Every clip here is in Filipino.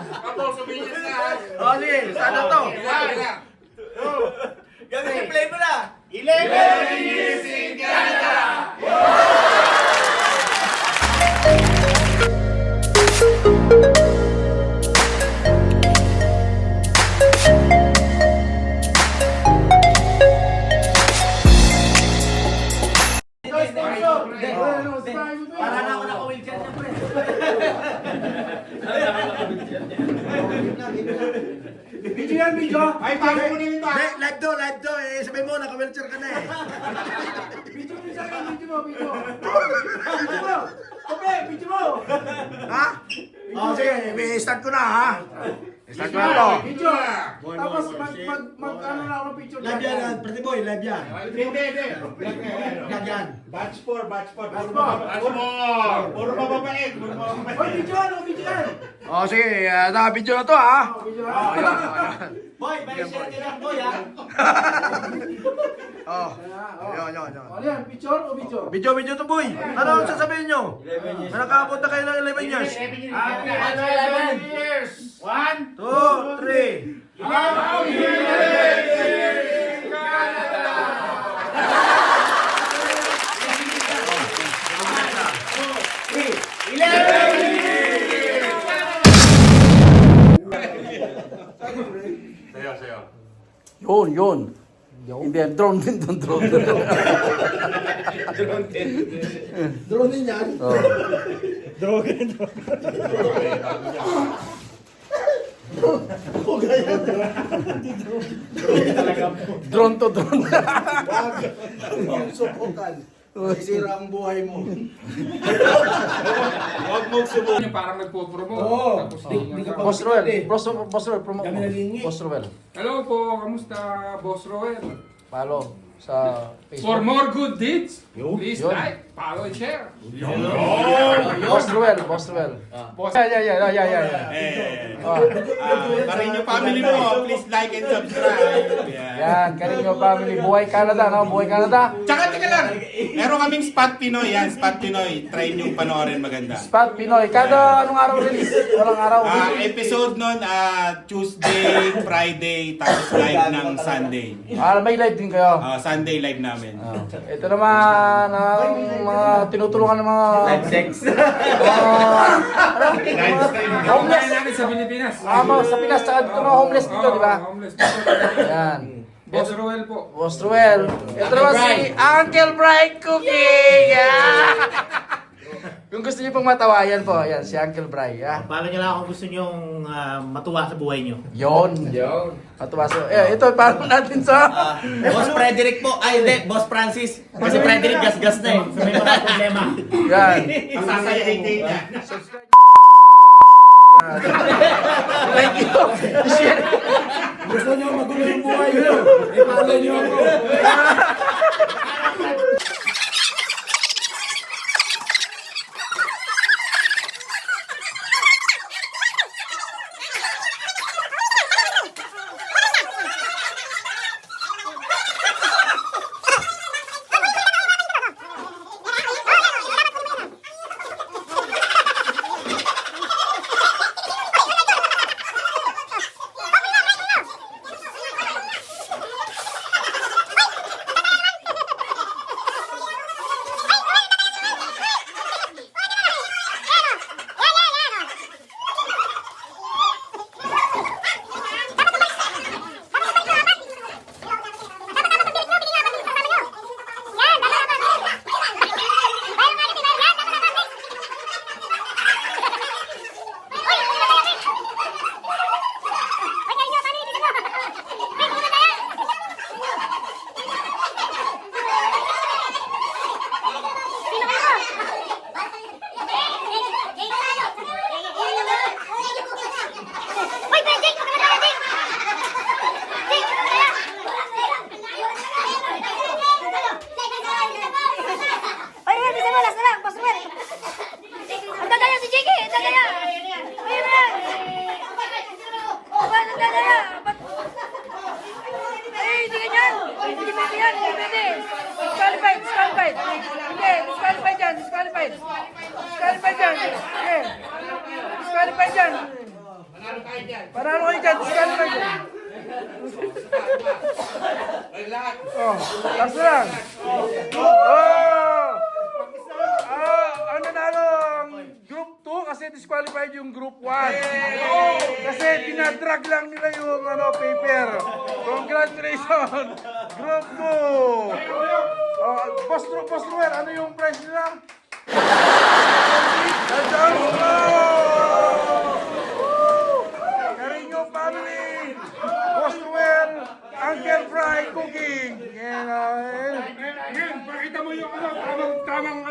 Tapos, suminyas na. O, sige, sana to. Gagawin play mo na. 11 years in Canada! Para na ako naka-wheelchair niya, pre. Video yan, video. Ay, bago mo nito ah. Live to. Sabay mo, naka-wheelchair ka na eh. Video mo sa akin, video mo. Video mo. Tope, video mo. Ha? O, sige, start ko na ha. Start ko na to. Video. Tapos mag-ano na ako ng picture. Live yan, Pretty Boy, live yan. Hindi. Live yan. Batch 4. Batch four. Puro mababait. Oy, video yan. O, sige, naka-video na to ha. Boy, may share ka lang, boy, ha? Oh. Yun. Ano yan? Picture o video? Video to boy. Ano ang sasabihin nyo? Na nakabot na kayo ng 11 years. 11 years. 1, 2, 3. Happy 11 years in Canada! Sayo. Yun. Hindi, drone din doon, drone. Drone din yan. Drone to drone. Huwag subukan. Sisira ang buhay mo. Huwag mo subukan. Parang nagpo-promote. Oo. Tapos Boss Roel, promote Kami mo. naghihingi. Boss Roel, Hello po, kamusta Boss Roel? follow sa For Facebook. more good deeds, please Yun. like, follow, and share. Boss Roel. Boss, Yeah. Carino family mo, please like and subscribe. Yan, Carino family. Buhay Canada, no? Buhay Canada. Tsaka teka lang, meron kaming Spot Pinoy. Yan, Spot Pinoy. Try nyo panoorin, maganda. Spot Pinoy. Kada anong araw release? Walang araw. Episode nun, Tuesday, Friday, tapos live ng Sunday. May live din kayo. Sunday live namin. Ito naman ang mga tinutulungan ng mga Sex. homeless. namin sa Pilipinas. Sa Pinas, saka dito mga homeless dito, di ba? Homeless. Yan. Boss Roel po. Boss Ruel. Ito naman si Uncle Brian Cooking. Yeah. Kung gusto niyo pong matawayan po, yan, si Uncle Brian. Yeah. Paano nyo lang kung gusto nyo matuwa sa buhay nyo? Yon. Matuwa sa... ito, paano natin sa... Boss Frederick po. Ay, hindi. Boss Francis. Kasi Frederick gas-gas na eh. So may mga problema. Yan. Masasayahin din niya. Thank you. Share. Gusto nyo magulo yung buhay nyo. Follow nyo ako. Disqualified dyan. Okay. Disqualified dyan. Panalo kayo dyan. Disqualify ko. Oh, last na lang. Oh! Ang nanalo ang group 2 kasi disqualified yung group 1. Kasi dinadrag lang nila yung paper. Congratulations! Group 2! Oh, Boss Ruel, ano yung prize nila? Carino family! Boss Ruel, Uncle Fry Cooking! Pakita mo yung tamang.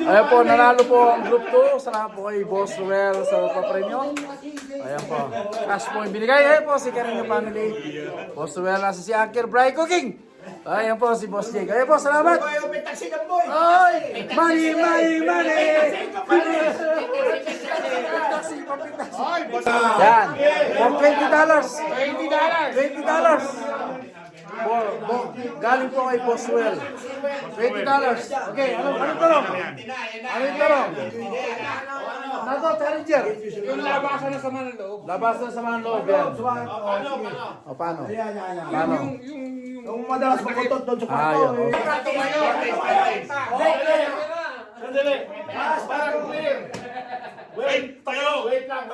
Ayan po, nanalo po ang group 2. Salamat po kay Boss Ruel sa papremyo. Ayan po. Cash po yung binigay. Ayan po si Carino family. Boss Ruel nasa si Uncle Fry Cooking. Ayan po si Boss Jake. Ayan po, salamat. Ay! Money! Yan. For $20. Galing po kay Boss Ruel. $20. Okay, anong tanong? Anong tanong? Nato, challenger. Yung labasan na sa mga loob. Labasan sa mga loob yan. O, paano? Paano? Yung madalas makutot doon sa kwarto. Ayun. Sandali. Wait lang.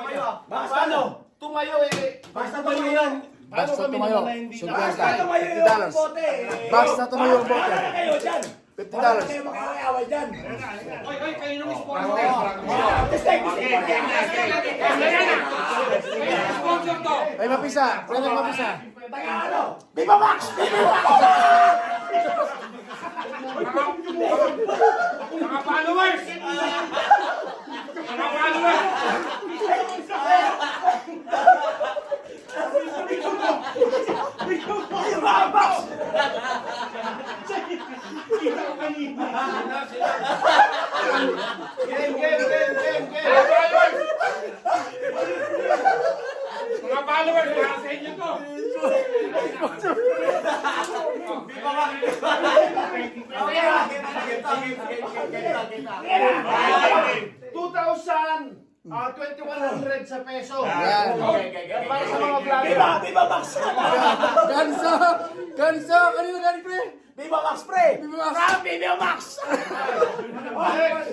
Paano? Tumayo eh. Basta tumayo yan. Basta tumayo. Basta tumayo yung bote. Basta tumayo ang bote. Kayo dyan. $50. Kayo makakayaway dyan. Kayo nung sponsor to. Ay, mapisa. Pwede mapisa. Taga ano? Viva Max! Mga followers. Viva Max! Mga followers, para sa inyo to. $2,100 sa peso. Yan. Para sa mga vlogger. Viva Max! Ganso! Ganso! Kanino galing, pre? Viva Max, pre! Viva Max! Viva Max!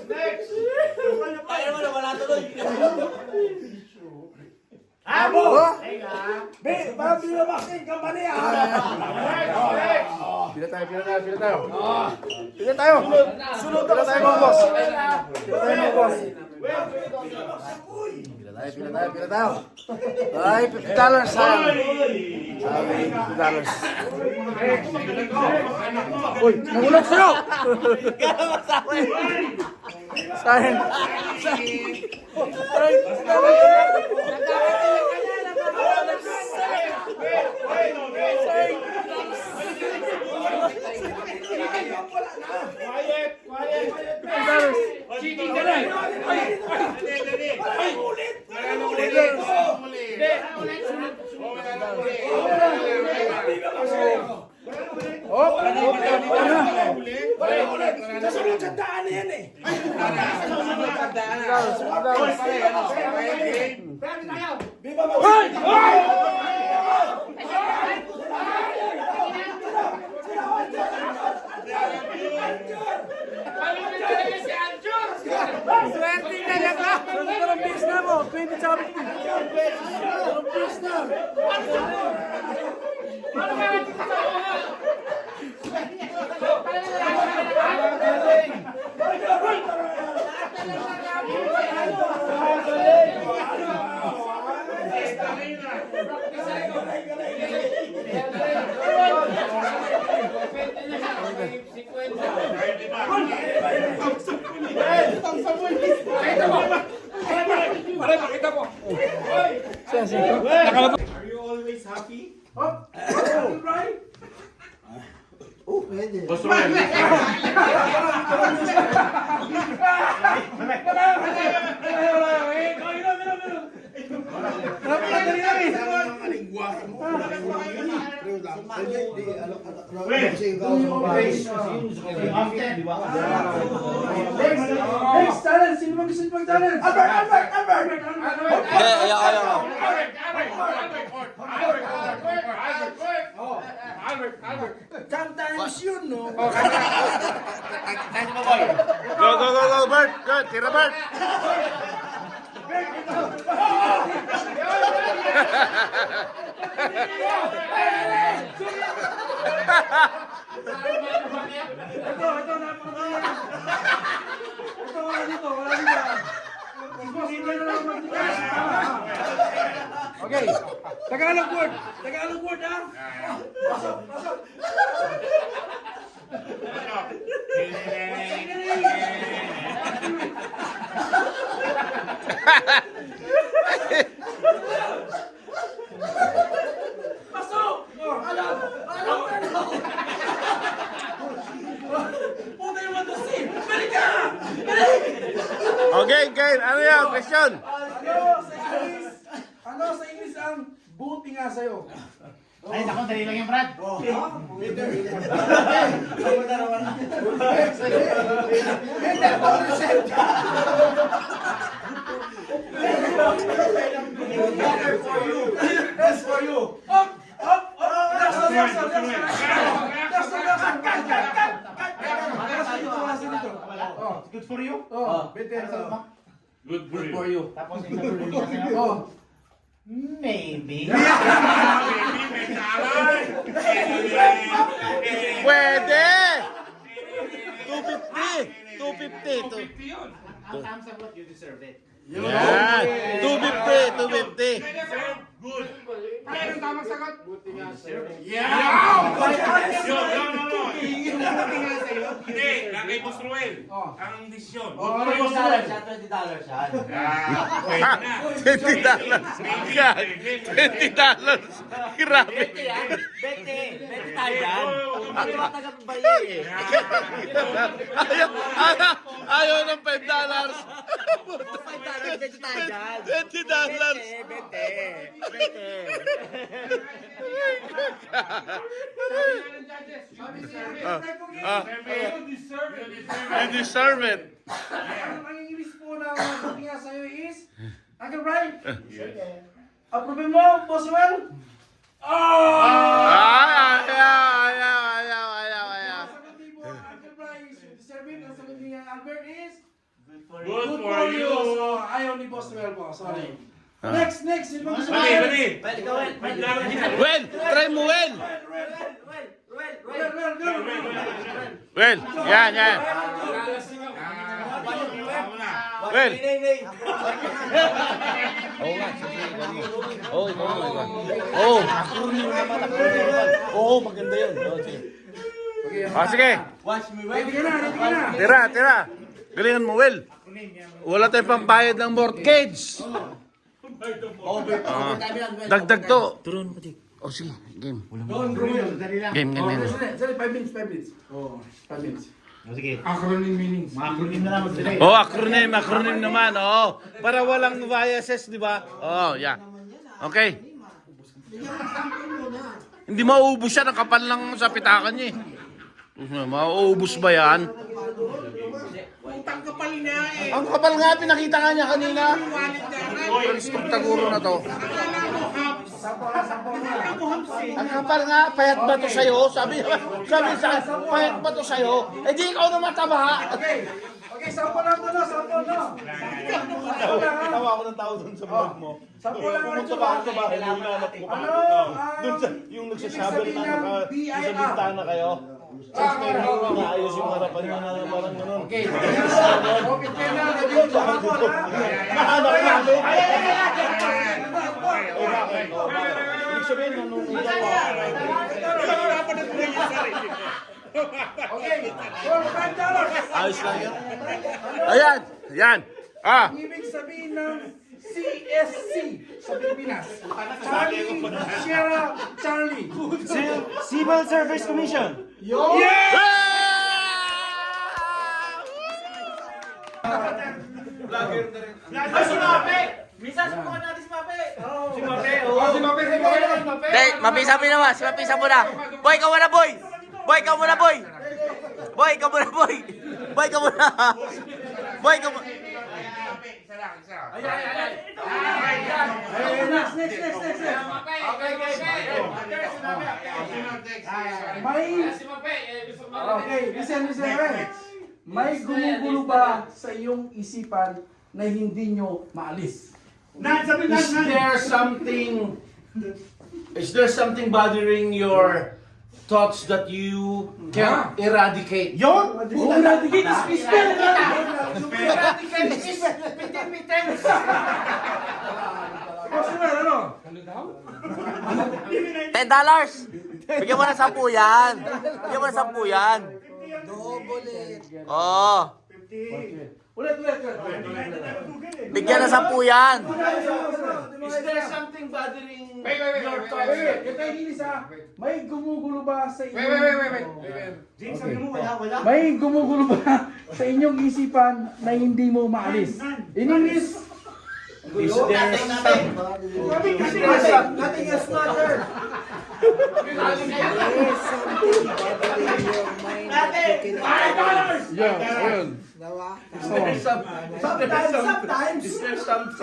Next. Tayo mo na wala tuloy. Abo! Oh! Parang Viva Max in company ah! Pila tayo. Pila tayo, mga boss. Pila tayo. Ay, $50 sayang. $50. Uy, nahulog sa'yo! Sayang. Ay, Cheating ka na. Oh, Sa sunod sa daan na yan eh! Viva Max! Swerte na yan ka! Sunod ang bis na mo! 20 sa 50! Ang bis na! Pakita mo. Are you always happy? Oh, pwede. Boss Ruel. Next challenge! Sino ba gusto nyo pag-challenge? Albert! ayaw. Sometimes yun, no? Go, Bert. Good, tira, Bert. Okay, Tagalog word, ha? Pasok! Alam! Puta yung matusin! Balik ka! Okay, ano yan? Question. Ano sa English ang buti nga sa'yo? Ay, naku, dali lang yung Brad. That's for you! Up! That's the lesson! Good for you? Good for you. Tapos yung natuloy niya sa'yo. Oh. Maybe. Pwede! 250. 250. Ang thumbs up, you deserve it. Yan. 250. Good. Ano ang tamang sagot? Hindi, lagay Boss Ruel. Ang desisyon. $20 siya, $20 siya. Pwede na. $20. Grabe. 20 tayo yan. Ang tumatagap ba yun? Ayaw ng $5. $5, 20 tayo yan. $20. You deserve it. Ang English po na buti nga sa'yo is Uncle Brian. Approve mo, Boss Well? Ayaw. Sagot ni po, Uncle Brian is you deserve it. Ang sagot ni Albert is Good for you. So, ayaw ni Boss Well po. Sorry. Next. Sino bang gusto mo? Bali. Pwede ka, Wen. Well, try mo, Well. Well, yan. Well. Oo, maganda yun. Sige. Watch me, Ready Wen. ka na. Tira. Galingan mo, Well. Wala tayong pambayad ng mortgage. Dagdag to. Turon mo, Dik. O sige, game. Game. Sorry, 5 minutes. Oh, 5 minutes. Sige. Acronym meanings. Mga acronym na lang mag-delay. Oh, acronym naman. Oh, para walang biases, di ba? Oh, yeah. Okay. Hindi mauubos yan. Ang kapal lang sa pitakan niya eh. Mauubos ba yan? Ang kapal nga, pinakita nga niya kanina. Pag taguro na to. Ang kapal nga, payat ba to sa'yo? Sabi sa payat ba to sa'yo? Eh di ikaw na mataba. Okay, sample lang po, no? Tawa ako ng tao dun sa vlog mo. Sample lang ulit Pumunta pa ako sa bahay, hinanap ko pa. Dun sa, yung nagsasabel na sa bintana kayo. Tapos may naayos yung harapan nyo na parang ganun. Okay, na. Nahanap namin. Ibig sabihin, nanunod ako. Okay, $5. Ayos lang yun. Yan. Ang ibig sabihin ng CSC sa Pilipinas. Charlie, Sierra, Charlie. Civil Service Commission. Si Mape! Minsan subukan natin si Mape! Si Mape, Dahil, mapisa mo naman. Mapisa mo na. Boy, ka muna, boy. Boy, ka muna, boy. Boy, ka muna, boy. Boy, ka muna. Boy, ka muna. Next. Okay, listen. May gumugulo ba sa iyong isipan na hindi nyo maalis? Is there something bothering your thoughts that you can't eradicate? Eradicate is spell! $10. Bigyan mo na 10 yan. Bigyan mo na 10 yan. Oo. Ulit. Bigyan na 10 yan. Is there something bothering your Wait, thoughts? ito yung inis ha. May gumugulo ba sa inyong... May gumugulo ba sa inyong isipan na hindi mo maalis? In English, Is there nothing else matter. Ayun.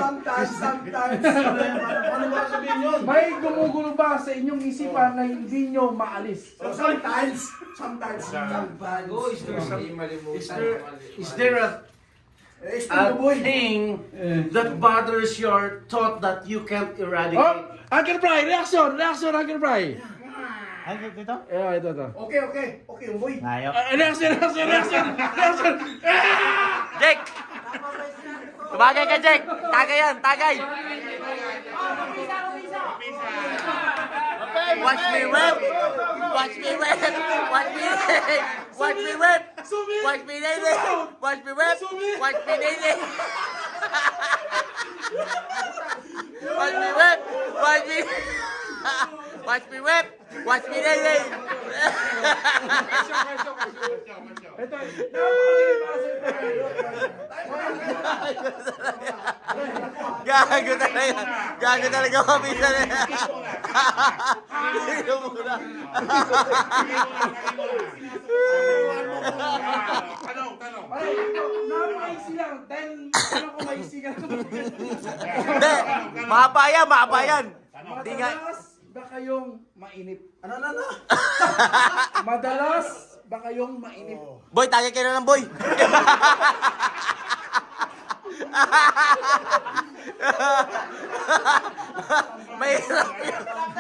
Sometimes. Ano ba sabihin yun? May gumugulo ba sa inyong isipan na hindi nyo maalis? Sometimes. Is there a thing that bothers your thought that you can't Oh, eradicate? Uncle Bry, reaction, Uncle Bry. Ito? Ito. Okay, boy. Reaction. Jake! Tumagay ka, Jake! Tagay yan, tagay! Watch me whip! Watch me whip! Watch me whip! Watch me whip! Watch me daily! Watch me whip! Watch me daily! Watch me whip! Watch me... Watch me whip! Watch me daily! Ito, Gago talaga. Gago talaga mabisa na yan. Tingnan mo na. napakaiksi lang. Dahil ano ko maiksi ka lang. Hindi. Mahaba yan. Hindi nga. Madalas ba kayong mainip? Ano? Madalas ba kayong mainip? Boy, tagay kayo na lang, boy.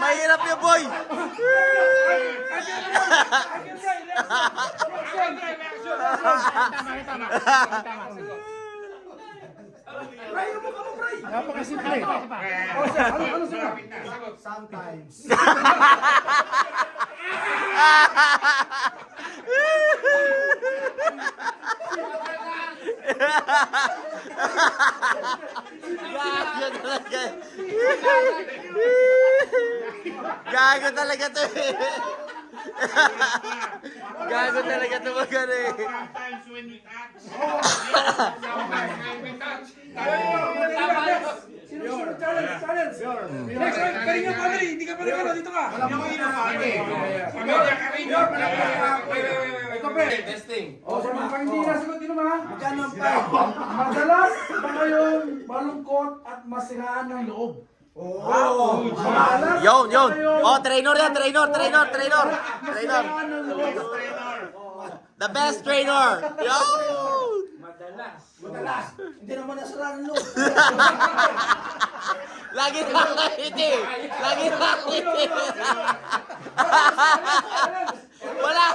Mahirap yun, boy. Ayaw mo ka mo, Bray! Napakasimple. Ano sagot? Sometimes. Gago talaga. Gago talaga to eh. Gago talaga to magano eh. Sometimes when we touch. Sino sunod? Challenge! Next, kanina pa rin, hindi ka pa rin dito ka. O, sa mga hindi nasagot din naman ha. Madalas ba kayong malungkot at masiraan ng loob? Madalas Yun. ba kayong Oh, trainer yan, trainer. masiraan ng loob? The best trainer. Yo! Madalas. Hindi naman nasiraan ng loob. Lagi nakakiti. Wala.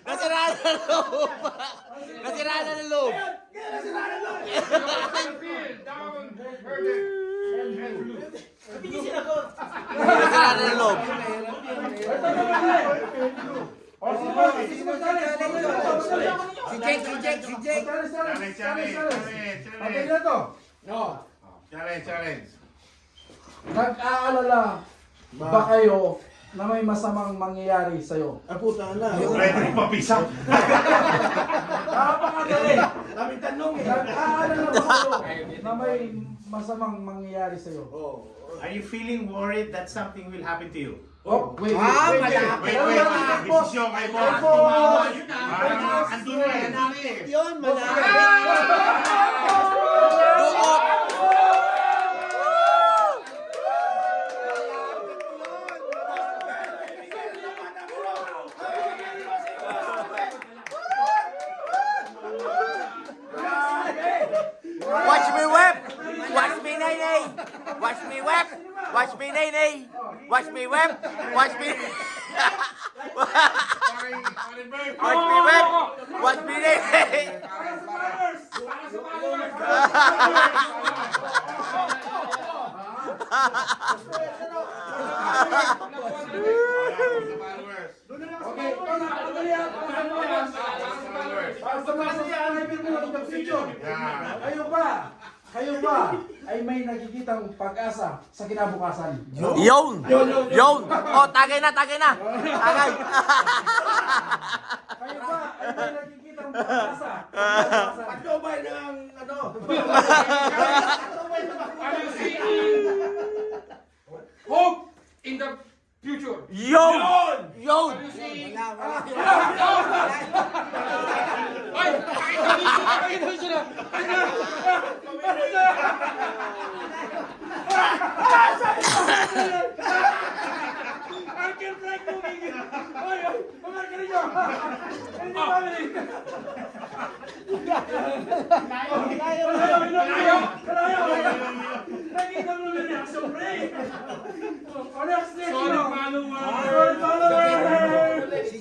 Nasiraan ng loob. Nasiraan ng loob. O, sige, si Jake. Okay na to. Challenge. Nag-aalala ba kayo na may masamang mangyayari sa'yo? Pwede mapisa. Napakadali. Daming tanong eh. Nag-aalala ba kayo na may masamang mangyayari sa'yo? Are you feeling worried that something will happen to you? Oh, wait. Desisyon kay boss. Andun na eh. Duot. Watch me whip. Watch me nay nay. Watch me whip. Watch me. Watch me whip. Watch me nay nay. Okay, ito na. Madali yan. Para sa mga subscriber mo ng video. Kayo ba ay may nakikitang pag-asa sa kinabukasan? Yun. Yun. Oh, tagay na, tagay na. Tagay. Kayo ba ay may nakikitang pag-asa sa kinabukasan? Patnobay ng ano. Are you seeing hope in the future? Yun. Yun. Are you seeing...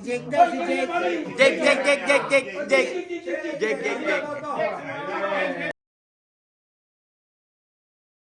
Jake, Jake, Jake, Jake, Jake, Jake, Jake, Jake, Jake, Jake.